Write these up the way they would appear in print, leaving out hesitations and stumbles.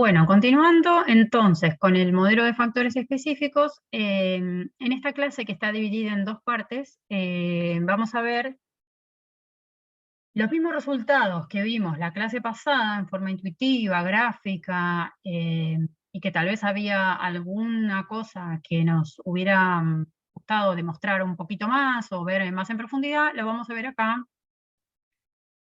Bueno, continuando entonces con el modelo de factores específicos, en esta clase que está dividida en dos partes, vamos a ver los mismos resultados que vimos la clase pasada en forma intuitiva, gráfica, y que tal vez había alguna cosa que nos hubiera gustado demostrar un poquito más o ver más en profundidad, lo vamos a ver acá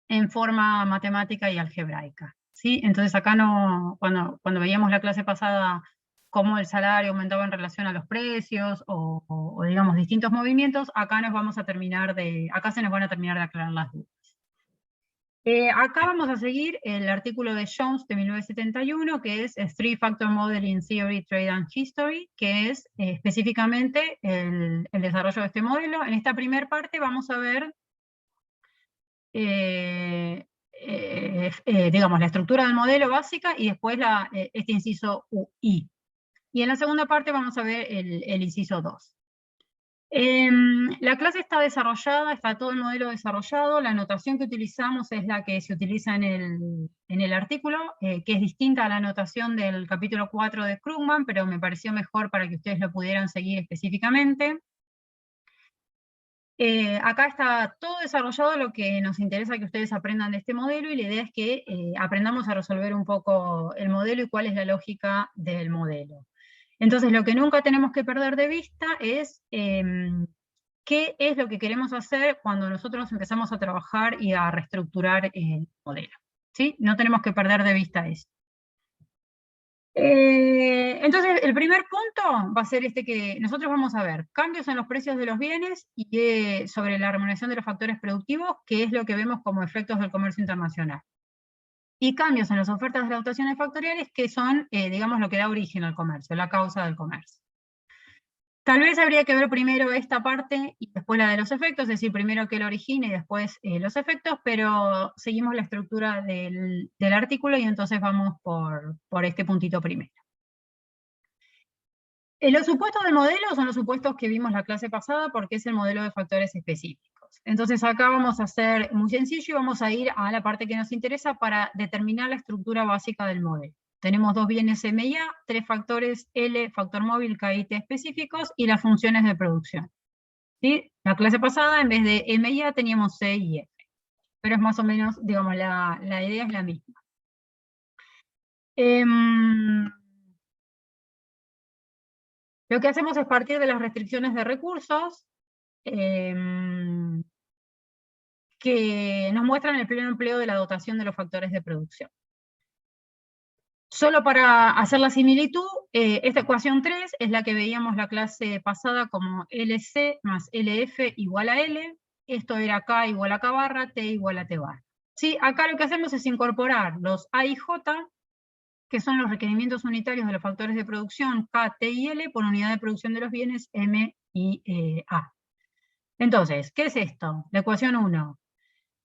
en forma matemática y algebraica. ¿Sí? Entonces acá no, cuando veíamos la clase pasada cómo el salario aumentaba en relación a los precios o digamos distintos movimientos, acá acá se nos van a terminar de aclarar las dudas. Acá vamos a seguir el artículo de Jones de 1971, que es Three Factor Modeling Theory, Trade and History, que es específicamente el desarrollo de este modelo. En esta primera parte vamos a ver digamos, la estructura del modelo básica y después este inciso UI. Y en la segunda parte vamos a ver el inciso 2. La clase está desarrollada, está todo el modelo desarrollado, la notación que utilizamos es la que se utiliza en el artículo, que es distinta a la notación del capítulo 4 de Krugman, pero me pareció mejor para que ustedes lo pudieran seguir específicamente. Acá está todo desarrollado lo que nos interesa que ustedes aprendan de este modelo, y la idea es que aprendamos a resolver un poco el modelo y cuál es la lógica del modelo. Entonces, lo que nunca tenemos que perder de vista es qué es lo que queremos hacer cuando nosotros empezamos a trabajar y a reestructurar el modelo. ¿Sí? No tenemos que perder de vista eso. Entonces, el primer punto va a ser este que nosotros vamos a ver, cambios en los precios de los bienes y sobre la remuneración de los factores productivos, que es lo que vemos como efectos del comercio internacional. Y cambios en las ofertas de las dotaciones factoriales, que son, digamos, lo que da origen al comercio, la causa del comercio. Tal vez habría que ver primero esta parte y después la de los efectos, es decir, primero que lo origina y después los efectos, pero seguimos la estructura del artículo y entonces vamos por este puntito primero. Los supuestos del modelo son los supuestos que vimos la clase pasada porque es el modelo de factores específicos. Entonces acá vamos a hacer muy sencillo y vamos a ir a la parte que nos interesa para determinar la estructura básica del modelo. Tenemos dos bienes M y A, tres factores L, factor móvil, K y T específicos, y las funciones de producción. ¿Sí? La clase pasada, en vez de M y A, teníamos C y F. Pero es más o menos, digamos, la idea es la misma. Lo que hacemos es partir de las restricciones de recursos que nos muestran el pleno empleo de la dotación de los factores de producción. Solo para hacer la similitud, esta ecuación 3 es la que veíamos la clase pasada como LC más LF igual a L. Esto era K igual a K barra, T igual a T barra. ¿Sí? Acá lo que hacemos es incorporar los A y J, que son los requerimientos unitarios de los factores de producción K, T y L por unidad de producción de los bienes M y A. Entonces, ¿qué es esto? La ecuación 1.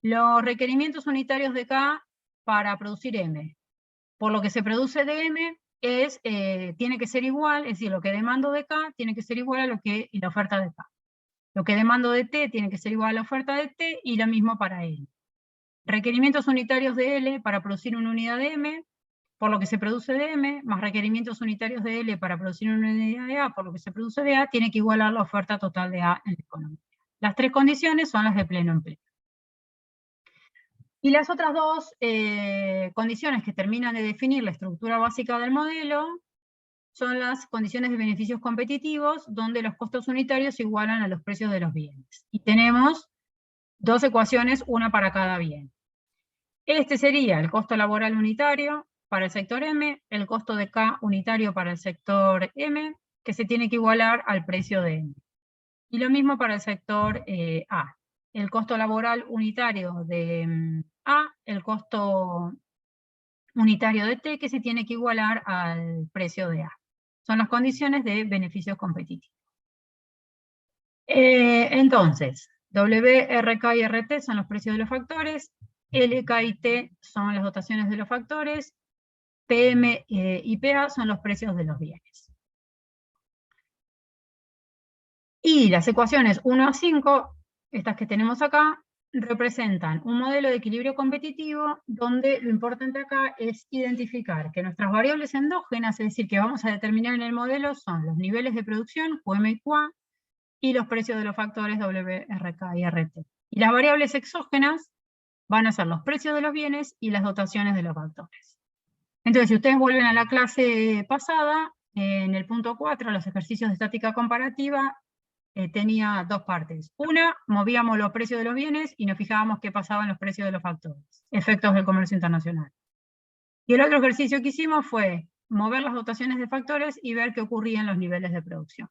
Los requerimientos unitarios de K para producir M. Por lo que se produce de M tiene que ser igual, es decir, lo que demando de K tiene que ser igual a la oferta de K. Lo que demando de T tiene que ser igual a la oferta de T y lo mismo para L. Requerimientos unitarios de L para producir una unidad de M, por lo que se produce de M, más requerimientos unitarios de L para producir una unidad de A, por lo que se produce de A, tiene que igualar la oferta total de A en la economía. Las tres condiciones son las de pleno empleo. Y las otras dos condiciones que terminan de definir la estructura básica del modelo son las condiciones de beneficios competitivos, donde los costos unitarios igualan a los precios de los bienes. Y tenemos dos ecuaciones, una para cada bien. Este sería el costo laboral unitario para el sector M, el costo de K unitario para el sector M, que se tiene que igualar al precio de M. Y lo mismo para el sector A. El costo laboral unitario de A, el costo unitario de T, que se tiene que igualar al precio de A. Son las condiciones de beneficios competitivos. Entonces, W, RK y RT son los precios de los factores, L, K y T son las dotaciones de los factores, PM y PA son los precios de los bienes. Y las ecuaciones 1 a 5, estas que tenemos acá, representan un modelo de equilibrio competitivo donde lo importante acá es identificar que nuestras variables endógenas, es decir, que vamos a determinar en el modelo, son los niveles de producción, QM y QA, y los precios de los factores W, RK y RT. Y las variables exógenas van a ser los precios de los bienes y las dotaciones de los factores. Entonces, si ustedes vuelven a la clase pasada, en el punto 4, los ejercicios de estática comparativa, tenía dos partes. Una, movíamos los precios de los bienes y nos fijábamos qué pasaba en los precios de los factores, efectos del comercio internacional. Y el otro ejercicio que hicimos fue mover las dotaciones de factores y ver qué ocurría en los niveles de producción.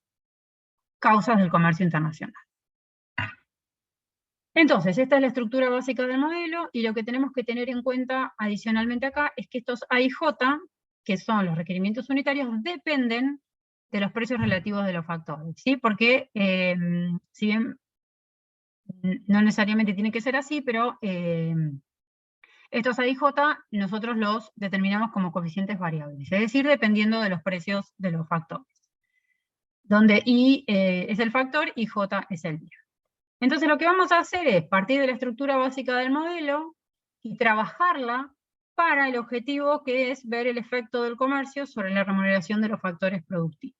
Causas del comercio internacional. Entonces, esta es la estructura básica del modelo, y lo que tenemos que tener en cuenta adicionalmente acá es que estos A y J, que son los requerimientos unitarios, dependen de los precios relativos de los factores, ¿sí? Porque, si bien no necesariamente tiene que ser así, pero estos A y J nosotros los determinamos como coeficientes variables, es decir, dependiendo de los precios de los factores, donde I es el factor y J es el bien. Entonces lo que vamos a hacer es partir de la estructura básica del modelo y trabajarla para el objetivo que es ver el efecto del comercio sobre la remuneración de los factores productivos.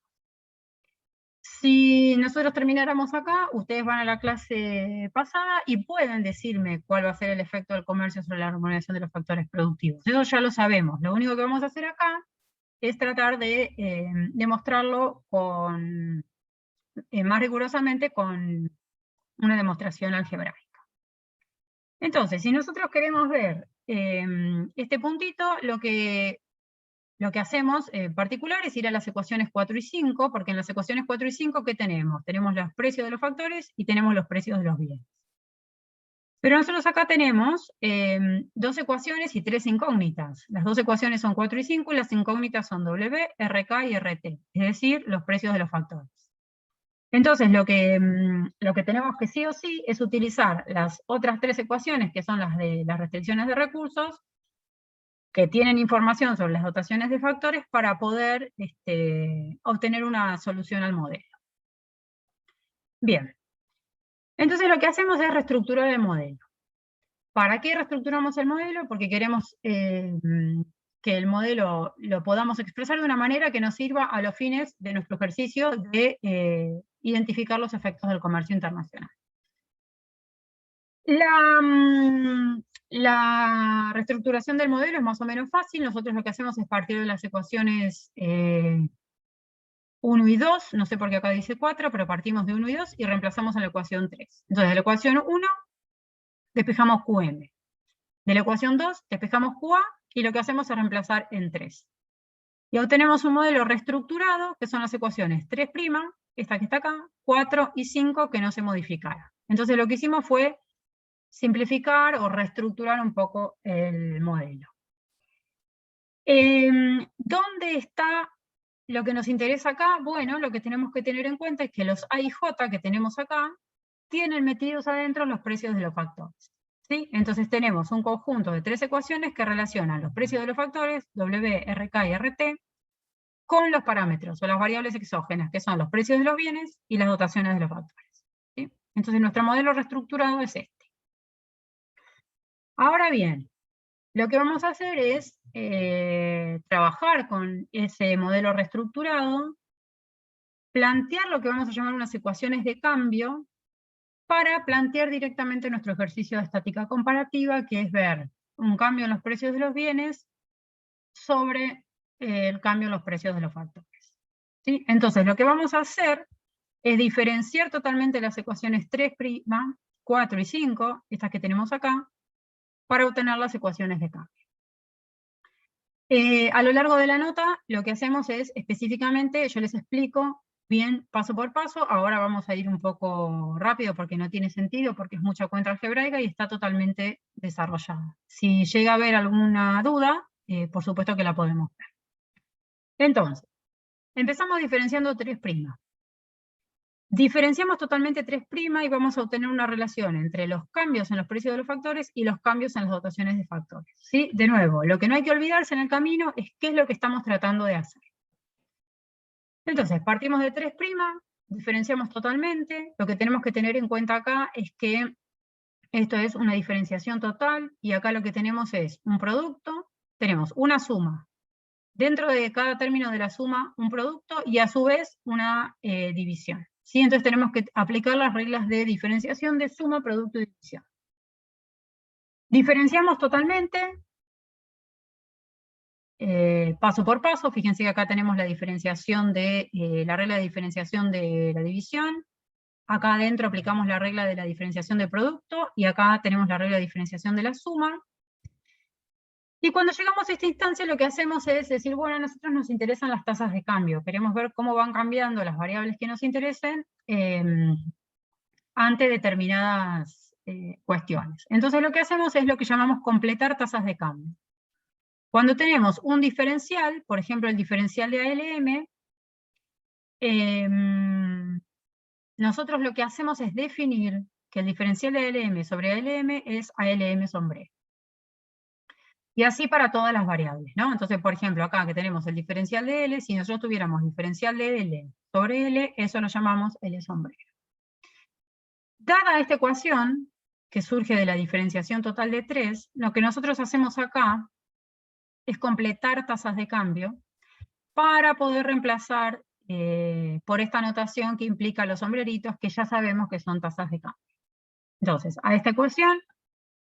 Si nosotros termináramos acá, ustedes van a la clase pasada y pueden decirme cuál va a ser el efecto del comercio sobre la remuneración de los factores productivos. Eso ya lo sabemos. Lo único que vamos a hacer acá es tratar de demostrarlo más rigurosamente con una demostración algebraica. Entonces, si nosotros queremos ver este puntito, lo que hacemos en particular es ir a las ecuaciones 4 y 5, porque en las ecuaciones 4 y 5, ¿qué tenemos? Tenemos los precios de los factores y tenemos los precios de los bienes. Pero nosotros acá tenemos dos ecuaciones y tres incógnitas. Las dos ecuaciones son 4 y 5, y las incógnitas son W, RK y RT, es decir, los precios de los factores. Entonces, lo que tenemos que sí o sí es utilizar las otras tres ecuaciones, que son las de las restricciones de recursos, que tienen información sobre las dotaciones de factores, para poder obtener una solución al modelo. Bien. Entonces lo que hacemos es reestructurar el modelo. ¿Para qué reestructuramos el modelo? Porque queremos que el modelo lo podamos expresar de una manera que nos sirva a los fines de nuestro ejercicio de identificar los efectos del comercio internacional. La reestructuración del modelo es más o menos fácil. Nosotros lo que hacemos es partir de las ecuaciones 1 y 2, no sé por qué acá dice 4, pero partimos de 1 y 2 y reemplazamos a la ecuación 3. Entonces, de la ecuación 1 despejamos QM. De la ecuación 2 despejamos QA, y lo que hacemos es reemplazar en 3. Y obtenemos un modelo reestructurado, que son las ecuaciones 3', esta que está acá, 4 y 5, que no se modificaron. Entonces lo que hicimos fue simplificar o reestructurar un poco el modelo. ¿Dónde está lo que nos interesa acá? Bueno, lo que tenemos que tener en cuenta es que los A y J que tenemos acá tienen metidos adentro los precios de los factores, ¿sí? Entonces tenemos un conjunto de tres ecuaciones que relacionan los precios de los factores, W, RK y RT, con los parámetros o las variables exógenas, que son los precios de los bienes y las dotaciones de los factores, ¿sí? Entonces nuestro modelo reestructurado es este. Ahora bien, lo que vamos a hacer es trabajar con ese modelo reestructurado, plantear lo que vamos a llamar unas ecuaciones de cambio, para plantear directamente nuestro ejercicio de estática comparativa, que es ver un cambio en los precios de los bienes sobre el cambio en los precios de los factores, ¿sí? Entonces lo que vamos a hacer es diferenciar totalmente las ecuaciones 3', 4 y 5, estas que tenemos acá, para obtener las ecuaciones de cambio. A lo largo de la nota, lo que hacemos es específicamente, yo les explico bien paso por paso. Ahora vamos a ir un poco rápido porque no tiene sentido, porque es mucha cuenta algebraica y está totalmente desarrollada. Si llega a haber alguna duda, por supuesto que la podemos ver. Entonces, empezamos diferenciando 3'. Diferenciamos totalmente 3' y vamos a obtener una relación entre los cambios en los precios de los factores y los cambios en las dotaciones de factores, ¿sí? De nuevo, lo que no hay que olvidarse en el camino es qué es lo que estamos tratando de hacer. Entonces, partimos de 3', diferenciamos totalmente. Lo que tenemos que tener en cuenta acá es que Esto es una diferenciación total, y acá lo que tenemos es un producto, tenemos una suma. Dentro de cada término de la suma, un producto, y a su vez una división. ¿Sí? Entonces tenemos que aplicar las reglas de diferenciación de suma, producto y división. Diferenciamos totalmente, paso por paso. Fíjense que acá tenemos la diferenciación de, la regla de diferenciación de la división. Acá adentro aplicamos la regla de la diferenciación de producto, y acá tenemos la regla de diferenciación de la suma. Y cuando llegamos a esta instancia, lo que hacemos es decir, bueno, a nosotros nos interesan las tasas de cambio, queremos ver cómo van cambiando las variables que nos interesen ante determinadas cuestiones. Entonces lo que hacemos es lo que llamamos completar tasas de cambio. Cuando tenemos un diferencial, por ejemplo el diferencial de ALM, nosotros lo que hacemos es definir que el diferencial de ALM sobre ALM es ALM sobre. Y así para todas las variables, ¿no? Entonces, por ejemplo, acá que tenemos el diferencial de L, si nosotros tuviéramos diferencial de L sobre L, eso lo llamamos L sobre. Dada esta ecuación, que surge de la diferenciación total de 3, lo que nosotros hacemos acá es completar tasas de cambio para poder reemplazar por esta notación que implica los sombreritos, que ya sabemos que son tasas de cambio. Entonces, a esta ecuación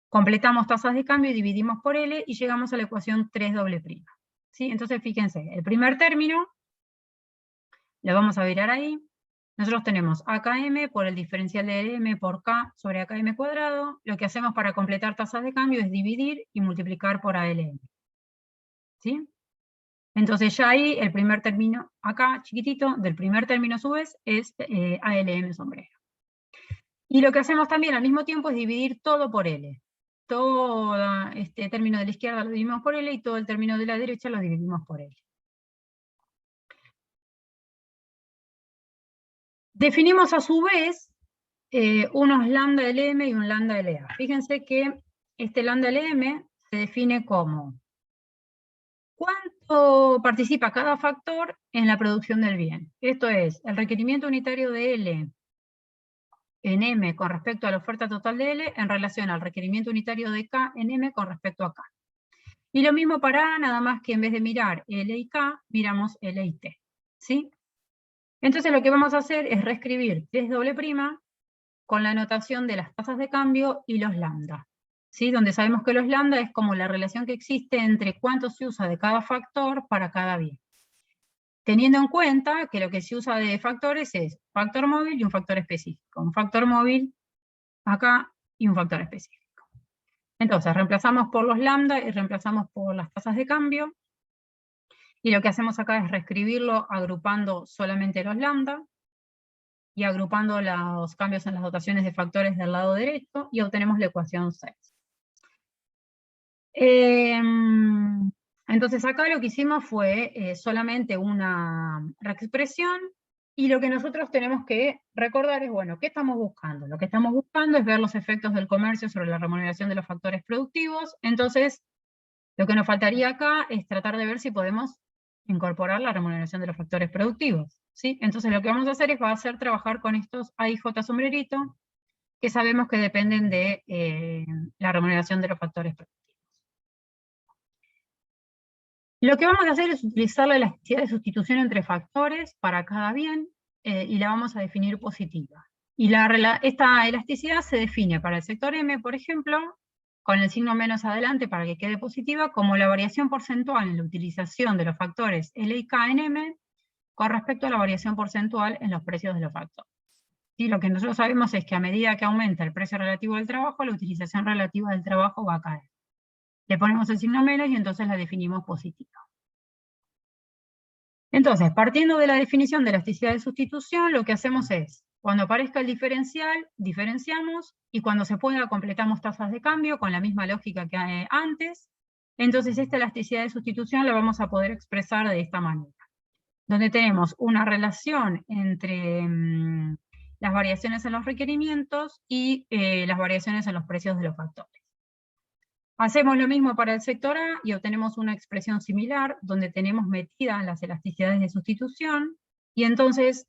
completamos tasas de cambio y dividimos por L y llegamos a la ecuación 3 doble prima. ¿Sí? Entonces fíjense, el primer término, lo vamos a virar ahí. Nosotros tenemos AKM por el diferencial de LM por K sobre AKM cuadrado. Lo que hacemos para completar tasas de cambio es dividir y multiplicar por ALM. ¿Sí? Entonces ya ahí el primer término, acá chiquitito, del primer término a su vez, es ALM sombrero. Y lo que hacemos también al mismo tiempo es dividir todo por L. Todo este término de la izquierda lo dividimos por L y todo el término de la derecha lo dividimos por L. Definimos a su vez unos lambda LM y un lambda LA. Fíjense que este lambda LM se define como cuánto participa cada factor en la producción del bien. Esto es, el requerimiento unitario de L en M con respecto a la oferta total de L en relación al requerimiento unitario de K en M con respecto a K. Y lo mismo para A, nada más que en vez de mirar L y K, miramos L y T. ¿Sí? Entonces lo que vamos a hacer es reescribir 3 doble prima con la notación de las tasas de cambio y los lambda. ¿Sí? Donde sabemos que los lambda es como la relación que existe entre cuánto se usa de cada factor para cada bien. Teniendo en cuenta que lo que se usa de factores es factor móvil y un factor específico. Un factor móvil acá y un factor específico. Entonces, reemplazamos por los lambda y reemplazamos por las tasas de cambio. Y lo que hacemos acá es reescribirlo agrupando solamente los lambda y agrupando los cambios en las dotaciones de factores del lado derecho, y obtenemos la ecuación 6. Entonces acá lo que hicimos fue solamente una reexpresión, y lo que nosotros tenemos que recordar es, bueno, ¿qué estamos buscando? Lo que estamos buscando es ver los efectos del comercio sobre la remuneración de los factores productivos. Entonces, lo que nos faltaría acá es tratar de ver si podemos incorporar la remuneración de los factores productivos. ¿Sí? Entonces lo que vamos a hacer es trabajar con estos AIJ sombrerito, que sabemos que dependen de la remuneración de los factores productivos. Lo que vamos a hacer es utilizar la elasticidad de sustitución entre factores para cada bien, y la vamos a definir positiva. Y esta elasticidad se define para el sector M, por ejemplo, con el signo menos adelante para que quede positiva, como la variación porcentual en la utilización de los factores L y K en M con respecto a la variación porcentual en los precios de los factores. ¿Sí? Lo que nosotros sabemos es que a medida que aumenta el precio relativo del trabajo, la utilización relativa del trabajo va a caer. Le ponemos el signo menos y entonces la definimos positiva. Entonces, partiendo de la definición de elasticidad de sustitución, lo que hacemos es, cuando aparezca el diferencial, diferenciamos, y cuando se pueda completamos tasas de cambio con la misma lógica que antes. Entonces esta elasticidad de sustitución la vamos a poder expresar de esta manera, donde tenemos una relación entre las variaciones en los requerimientos y las variaciones en los precios de los factores. Hacemos lo mismo para el sector A y obtenemos una expresión similar, donde tenemos metidas las elasticidades de sustitución, y entonces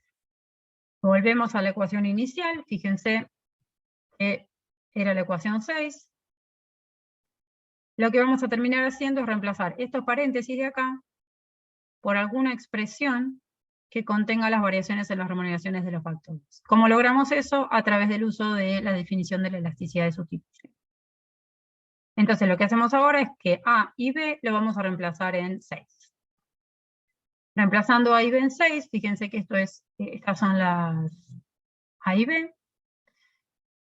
volvemos a la ecuación inicial. Fíjense que era la ecuación 6. Lo que vamos a terminar haciendo es reemplazar estos paréntesis de acá por alguna expresión que contenga las variaciones en las remuneraciones de los factores. ¿Cómo logramos eso? A través del uso de la definición de la elasticidad de sustitución. Entonces lo que hacemos ahora es que A y B lo vamos a reemplazar en 6. Reemplazando A y B en 6, fíjense que estas son las A y B.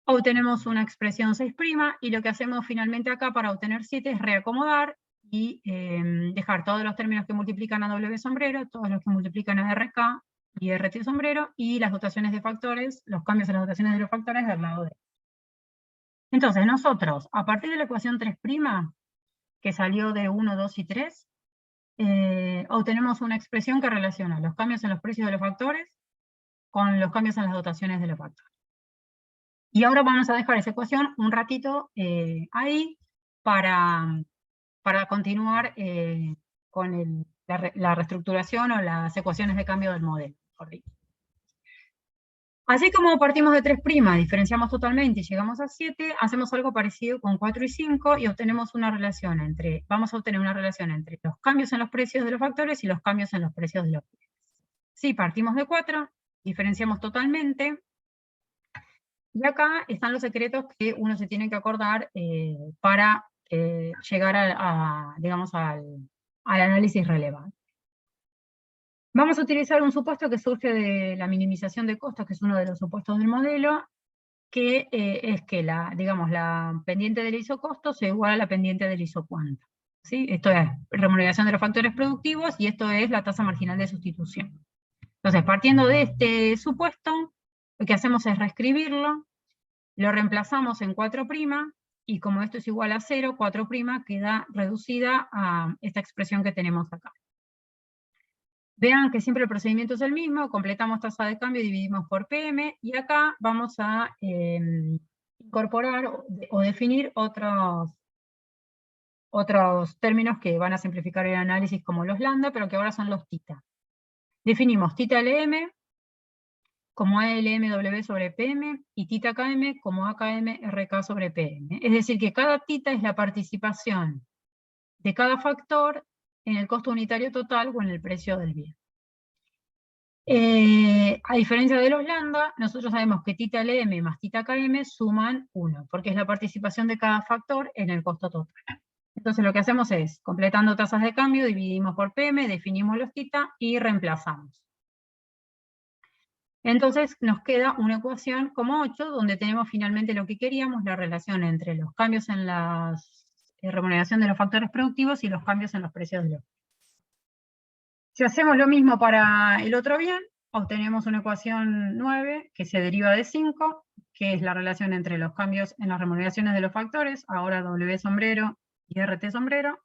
Obtenemos una expresión 6', y lo que hacemos finalmente acá para obtener 7 es reacomodar y dejar todos los términos que multiplican a W sombrero, todos los que multiplican a RK y RT sombrero, y las dotaciones de factores, los cambios en las dotaciones de los factores del lado de. Entonces nosotros, a partir de la ecuación 3', que salió de 1, 2 y 3, obtenemos una expresión que relaciona los cambios en los precios de los factores con los cambios en las dotaciones de los factores. Y ahora vamos a dejar esa ecuación un ratito ahí para continuar con la reestructuración o las ecuaciones de cambio del modelo. Así como partimos de 3', diferenciamos totalmente y llegamos a 7, hacemos algo parecido con 4 y 5 y obtenemos una relación vamos a obtener una relación entre los cambios en los precios de los factores y los cambios en los precios de los bienes. Si partimos de 4, diferenciamos totalmente, y acá están los secretos que uno se tiene que acordar para llegar digamos, al análisis relevante. Vamos a utilizar un supuesto que surge de la minimización de costos, que es uno de los supuestos del modelo, que es que la pendiente del isocosto se iguala a la pendiente del isocuanta. ¿Sí? Esto es remuneración de los factores productivos y esto es la tasa marginal de sustitución. Entonces, partiendo de este supuesto, lo que hacemos es reescribirlo, lo reemplazamos en 4', y como esto es igual a 0, 4' queda reducida a esta expresión que tenemos acá. Vean que siempre el procedimiento es el mismo, completamos tasa de cambio, dividimos por PM, y acá vamos a incorporar o definir otros términos que van a simplificar el análisis, como los lambda, pero que ahora son los tita. Definimos tita LM como ALMW sobre PM, y tita KM como AKM RK sobre PM. Es decir, que cada tita es la participación de cada factor en el costo unitario total o en el precio del bien. A diferencia de los lambda, nosotros sabemos que tita LM más tita KM suman 1, porque es la participación de cada factor en el costo total. Entonces lo que hacemos es, completando tasas de cambio, dividimos por PM, definimos los tita y reemplazamos. Entonces nos queda una ecuación como 8, donde tenemos finalmente lo que queríamos, la relación entre los cambios en la remuneración de los factores productivos y los cambios en los precios de los bienes. Si hacemos lo mismo para el otro bien, obtenemos una ecuación 9 que se deriva de 5, que es la relación entre los cambios en las remuneraciones de los factores, ahora W sombrero y RT sombrero,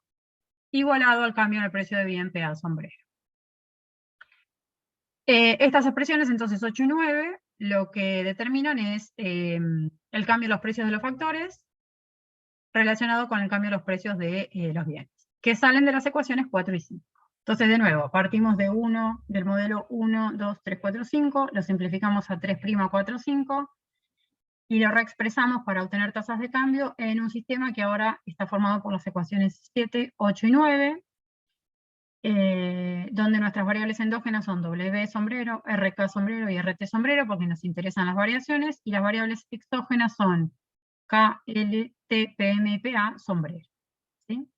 igualado al cambio en el precio de bien PA sombrero. Estas expresiones, entonces 8 y 9, lo que determinan es el cambio en los precios de los factores relacionado con el cambio en los precios de los bienes, que salen de las ecuaciones 4 y 5. Entonces, de nuevo, partimos del modelo 1, 2, 3, 4, 5, lo simplificamos a 3', 4, 5, y lo reexpresamos para obtener tasas de cambio en un sistema que ahora está formado por las ecuaciones 7, 8 y 9, donde nuestras variables endógenas son W sombrero, RK sombrero y RT sombrero, porque nos interesan las variaciones, y las variables exógenas son K, L, T, PM y PA sombrero. ¿Sí?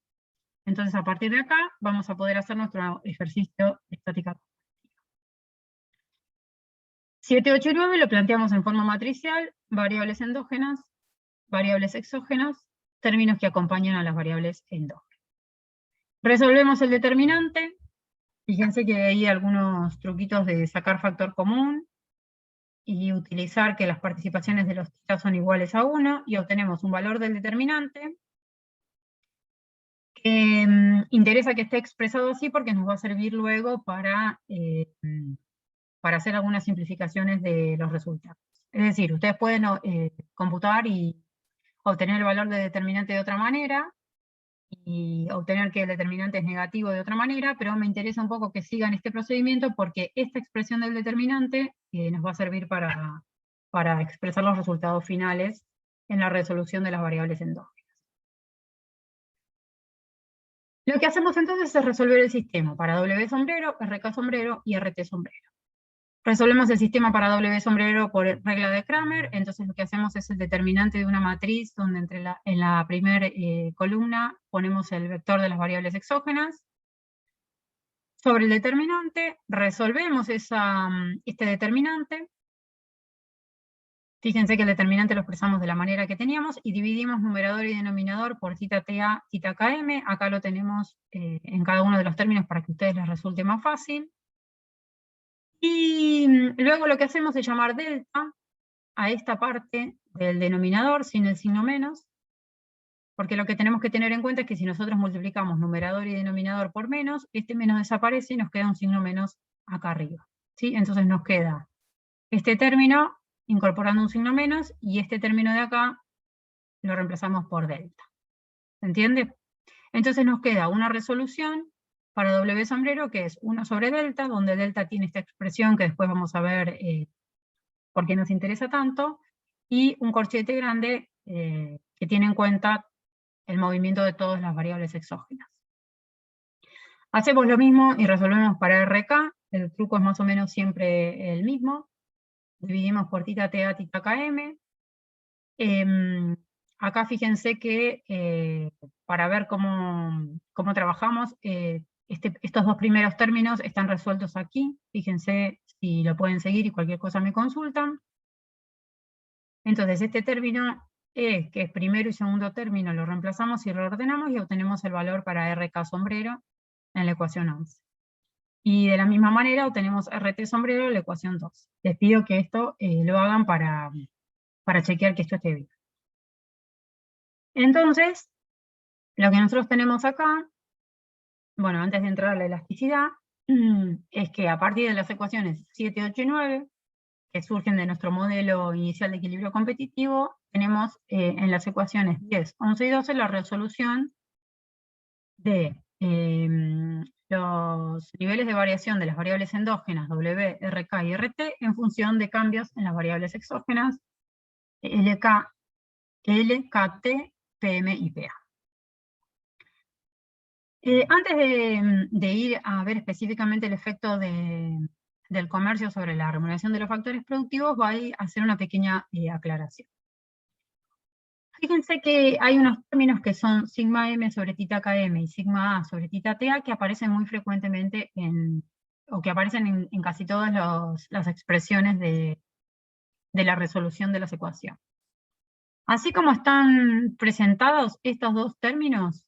Entonces, a partir de acá, vamos a poder hacer nuestro ejercicio de estática. 7, 8 y 9 lo planteamos en forma matricial, variables endógenas, variables exógenas, términos que acompañan a las variables endógenas. Resolvemos el determinante. Fíjense que hay algunos truquitos de sacar factor común y utilizar que las participaciones de los tita son iguales a 1, y obtenemos un valor del determinante que interesa que esté expresado así porque nos va a servir luego para hacer algunas simplificaciones de los resultados. Es decir, ustedes pueden computar y obtener el valor de determinante de otra manera, y obtener que el determinante es negativo de otra manera, pero me interesa un poco que sigan este procedimiento porque esta expresión del determinante nos va a servir para expresar los resultados finales en la resolución de las variables endógenas. Lo que hacemos entonces es resolver el sistema para W sombrero, RK sombrero y RT sombrero. Resolvemos el sistema para W sombrero por regla de Cramer, entonces lo que hacemos es el determinante de una matriz donde en la primera columna ponemos el vector de las variables exógenas. Sobre el determinante, resolvemos este determinante. Fíjense que el determinante lo expresamos de la manera que teníamos y dividimos numerador y denominador por θ TA, θ km. Acá lo tenemos en cada uno de los términos para que a ustedes les resulte más fácil. Y luego lo que hacemos es llamar delta a esta parte del denominador sin el signo menos, porque lo que tenemos que tener en cuenta es que si nosotros multiplicamos numerador y denominador por menos, este menos desaparece y nos queda un signo menos acá arriba, ¿sí? Entonces nos queda este término incorporando un signo menos, y este término de acá lo reemplazamos por delta. ¿Se entiende? Entonces nos queda una resolución para W sombrero, que es 1 sobre delta, donde delta tiene esta expresión que después vamos a ver por qué nos interesa tanto, y un corchete grande que tiene en cuenta el movimiento de todas las variables exógenas. Hacemos lo mismo y resolvemos para RK, el truco es más o menos siempre el mismo. Dividimos por θ TA, θ km. Acá fíjense que para ver cómo trabajamos, estos dos primeros términos están resueltos aquí. Fíjense si lo pueden seguir y cualquier cosa me consultan. Entonces este término E, que es primero y segundo término, lo reemplazamos y lo ordenamos y obtenemos el valor para RK sombrero en la ecuación 11. Y de la misma manera obtenemos RT sombrero en la ecuación 2. Les pido que esto lo hagan para chequear que esto esté bien. Entonces, lo que nosotros tenemos acá, bueno, antes de entrar a la elasticidad, es que a partir de las ecuaciones 7, 8 y 9, que surgen de nuestro modelo inicial de equilibrio competitivo, tenemos en las ecuaciones 10, 11 y 12 la resolución de los niveles de variación de las variables endógenas W, RK y RT en función de cambios en las variables exógenas LK, L, KT, PM y PA. Antes de ir a ver específicamente el efecto del comercio sobre la remuneración de los factores productivos, voy a hacer una pequeña aclaración. Fíjense que hay unos términos que son sigma m sobre θ km y sigma a sobre θ ta que aparecen muy frecuentemente o que aparecen en casi todas las expresiones de la resolución de las ecuaciones. Así como están presentados estos dos términos,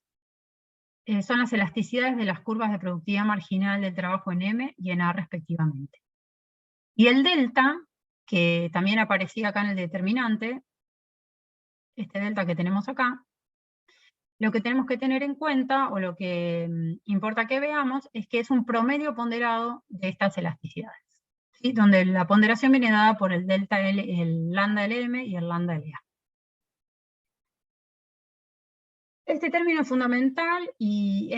son las elasticidades de las curvas de productividad marginal del trabajo en M y en A respectivamente. Y el delta, que también aparecía acá en el determinante, este delta que tenemos acá, lo que tenemos que tener en cuenta, o lo que importa que veamos, es que es un promedio ponderado de estas elasticidades, ¿sí? Donde la ponderación viene dada por el delta L, el lambda LM y el lambda LA. Este término es fundamental y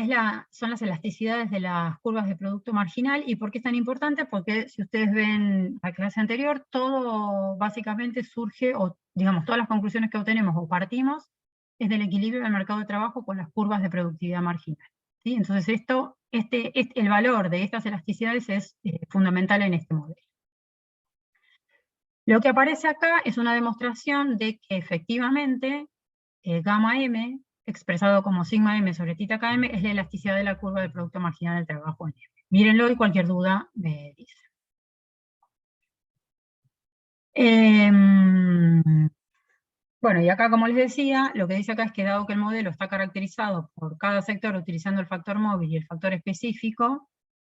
son las elasticidades de las curvas de producto marginal. ¿Y por qué es tan importante? Porque si ustedes ven la clase anterior, todo básicamente surge, o digamos, todas las conclusiones que obtenemos o partimos, es del equilibrio del mercado de trabajo con las curvas de productividad marginal, ¿sí? Entonces el valor de estas elasticidades es fundamental en este modelo. Lo que aparece acá es una demostración de que efectivamente gamma m, expresado como sigma m sobre θ km, es la elasticidad de la curva del producto marginal del trabajo en M. Mírenlo y cualquier duda me dicen. Bueno, y acá, como les decía, lo que dice acá es que dado que el modelo está caracterizado por cada sector utilizando el factor móvil y el factor específico,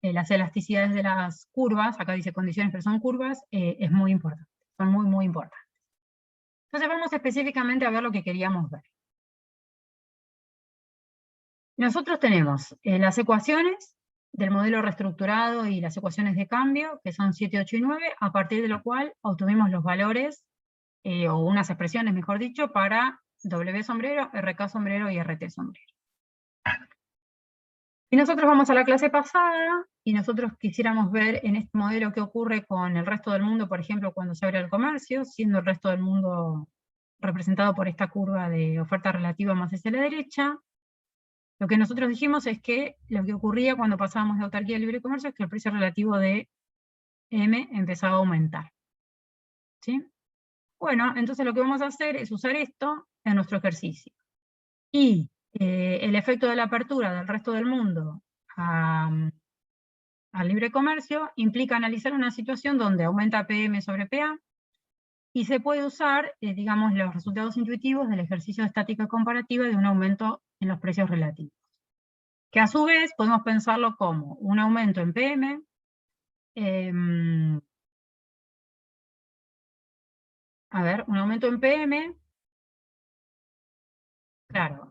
las elasticidades de las curvas, acá dice condiciones, pero son curvas, es muy importante, son muy, muy importantes. Entonces vamos específicamente a ver lo que queríamos ver. Nosotros tenemos las ecuaciones del modelo reestructurado y las ecuaciones de cambio, que son 7, 8 y 9, a partir de lo cual obtuvimos los valores, o unas expresiones, mejor dicho, para W sombrero, RK sombrero y RT sombrero. Y nosotros vamos a la clase pasada, y nosotros quisiéramos ver en este modelo qué ocurre con el resto del mundo, por ejemplo, cuando se abre el comercio, siendo el resto del mundo representado por esta curva de oferta relativa más hacia la derecha. Lo que nosotros dijimos es que lo que ocurría cuando pasábamos de autarquía a libre comercio es que el precio relativo de M empezaba a aumentar. ¿Sí? Bueno, entonces lo que vamos a hacer es usar esto en nuestro ejercicio. Y el efecto de la apertura del resto del mundo al libre comercio implica analizar una situación donde aumenta PM sobre PA, y se puede usar, digamos, los resultados intuitivos del ejercicio de estática comparativa de un aumento en los precios relativos. Que a su vez podemos pensarlo como un aumento en PM, un aumento en PM, claro,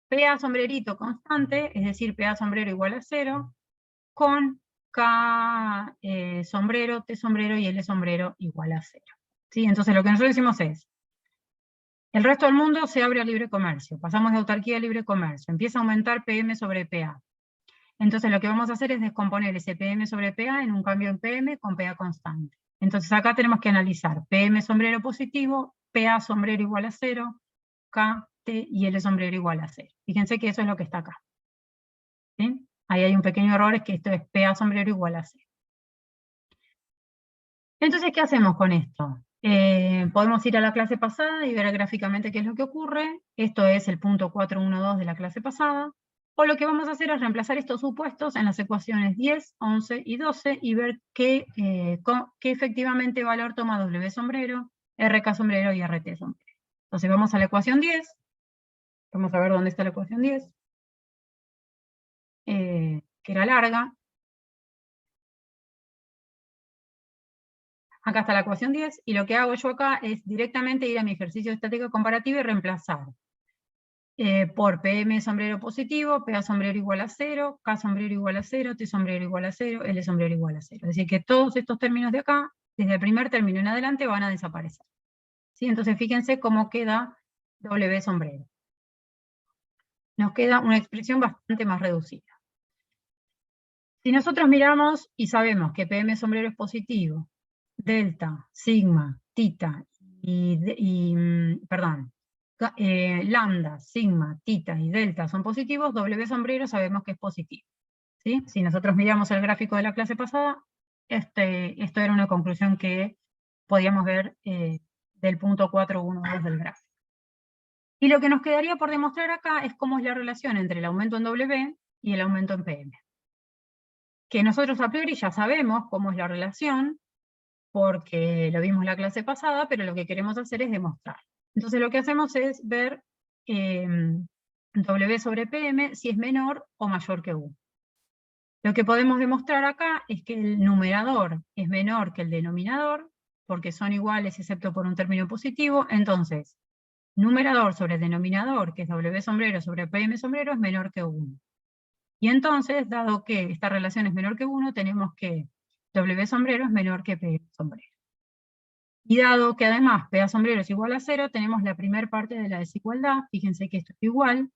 PA sombrerito constante, es decir, PA sombrero igual a 0, con K sombrero, T sombrero y L sombrero igual a 0. ¿Sí? Entonces lo que nosotros decimos es, el resto del mundo se abre a libre comercio, pasamos de autarquía a libre comercio, empieza a aumentar PM sobre PA. Entonces lo que vamos a hacer es descomponer ese PM sobre PA en un cambio en PM con PA constante. Entonces acá tenemos que analizar PM sombrero positivo, PA sombrero igual a 0, K, T y L sombrero igual a 0. Fíjense que eso es lo que está acá. ¿Sí? Ahí hay un pequeño error, es que esto es PA sombrero igual a 0. Entonces, ¿qué hacemos con esto? Podemos ir a la clase pasada y ver gráficamente qué es lo que ocurre. Esto es el punto 412 de la clase pasada. O lo que vamos a hacer es reemplazar estos supuestos en las ecuaciones 10, 11 y 12 y ver qué efectivamente valor toma W sombrero, RK sombrero y RT sombrero. Entonces vamos a la ecuación 10. Vamos a ver dónde está la ecuación 10. Que era larga. Acá está la ecuación 10, y lo que hago yo acá es directamente ir a mi ejercicio de estática comparativa y reemplazar por PM sombrero positivo, PA sombrero igual a 0, K sombrero igual a 0, T sombrero igual a 0, L sombrero igual a 0. Es decir, que todos estos términos de acá, desde el primer término en adelante, van a desaparecer. ¿Sí? Entonces fíjense cómo queda W sombrero. Nos queda una expresión bastante más reducida. Si nosotros miramos y sabemos que PM sombrero es positivo, delta, sigma, tita lambda, sigma, tita y delta son positivos, W sombrero sabemos que es positivo. ¿Sí? Si nosotros miramos el gráfico de la clase pasada, esto era una conclusión que podíamos ver del punto 412 del gráfico. Y lo que nos quedaría por demostrar acá es cómo es la relación entre el aumento en W y el aumento en PM. Que nosotros a priori ya sabemos cómo es la relación, porque lo vimos en la clase pasada, pero lo que queremos hacer es demostrar. Entonces lo que hacemos es ver W sobre PM si es menor o mayor que 1. Lo que podemos demostrar acá es que el numerador es menor que el denominador, porque son iguales excepto por un término positivo. Entonces, numerador sobre denominador, que es W sombrero sobre PM sombrero, es menor que 1. Y entonces, dado que esta relación es menor que 1, tenemos que W sombrero es menor que PM sombrero. Y dado que además PA sombrero es igual a 0, tenemos la primera parte de la desigualdad. Fíjense que esto es igual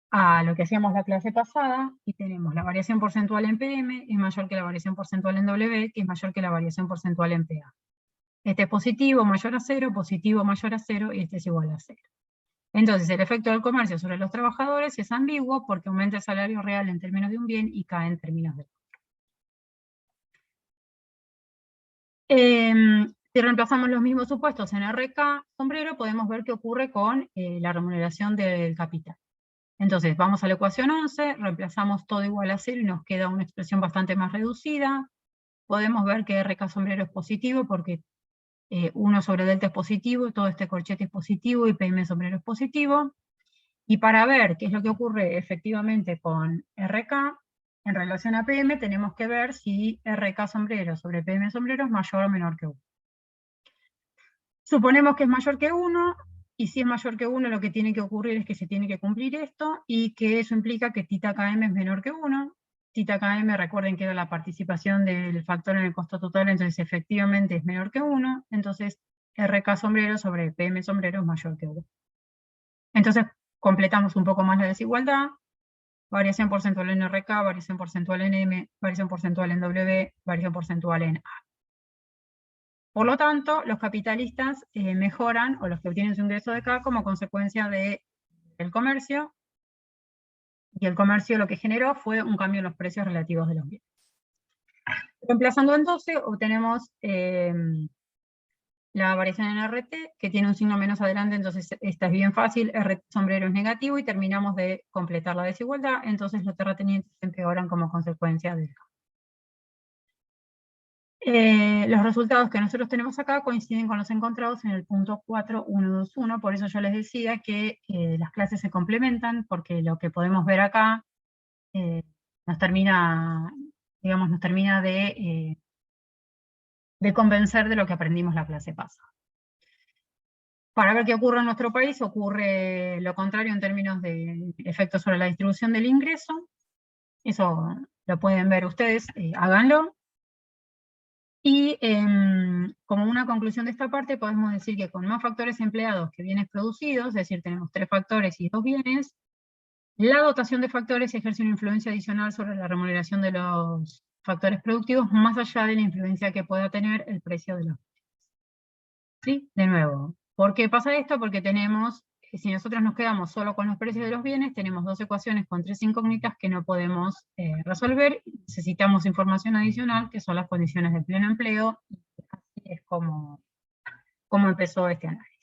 a lo que hacíamos la clase pasada, y tenemos la variación porcentual en PM es mayor que la variación porcentual en W, que es mayor que la variación porcentual en PA. Este es positivo mayor a 0, positivo mayor a 0, y este es igual a 0. Entonces, el efecto del comercio sobre los trabajadores es ambiguo porque aumenta el salario real en términos de un bien y cae en términos de otro. Si reemplazamos los mismos supuestos en RK sombrero, podemos ver qué ocurre con la remuneración del capital. Entonces, vamos a la ecuación 11, reemplazamos todo igual a 0 y nos queda una expresión bastante más reducida. Podemos ver que RK sombrero es positivo porque 1 sobre delta es positivo, todo este corchete es positivo y PM sombrero es positivo. Y para ver qué es lo que ocurre efectivamente con RK en relación a PM, tenemos que ver si RK sombrero sobre PM sombrero es mayor o menor que 1. Suponemos que es mayor que 1, y si es mayor que 1, lo que tiene que ocurrir es que se tiene que cumplir esto, y que eso implica que tita km es menor que 1. Tita km, recuerden que era la participación del factor en el costo total, entonces efectivamente es menor que 1, entonces RK sombrero sobre PM sombrero es mayor que 1. Entonces completamos un poco más la desigualdad. Variación porcentual en RK, variación porcentual en M, variación porcentual en W, variación porcentual en A. Por lo tanto, los capitalistas mejoran, o los que obtienen su ingreso de acá, como consecuencia del comercio, y el comercio lo que generó fue un cambio en los precios relativos de los bienes. Reemplazando en 12, obtenemos la variación en RT, que tiene un signo menos adelante, entonces esta es bien fácil, RT sombrero es negativo, y terminamos de completar la desigualdad, entonces los terratenientes empeoran como consecuencia del cambio. Los resultados que nosotros tenemos acá coinciden con los encontrados en el punto 4121, por eso yo les decía que las clases se complementan, porque lo que podemos ver acá nos termina de convencer de lo que aprendimos la clase pasada. Para ver qué ocurre en nuestro país, ocurre lo contrario en términos de efectos sobre la distribución del ingreso. Eso lo pueden ver ustedes, háganlo. Y como una conclusión de esta parte, podemos decir que con más factores empleados que bienes producidos, es decir, tenemos 3 factores y 2 bienes, la dotación de factores ejerce una influencia adicional sobre la remuneración de los factores productivos, más allá de la influencia que pueda tener el precio de los bienes. ¿Sí? De nuevo, ¿por qué pasa esto? Porque tenemos, si nosotros nos quedamos solo con los precios de los bienes, tenemos 2 ecuaciones con 3 incógnitas que no podemos resolver, necesitamos información adicional, que son las condiciones de pleno empleo, y así es como empezó este análisis.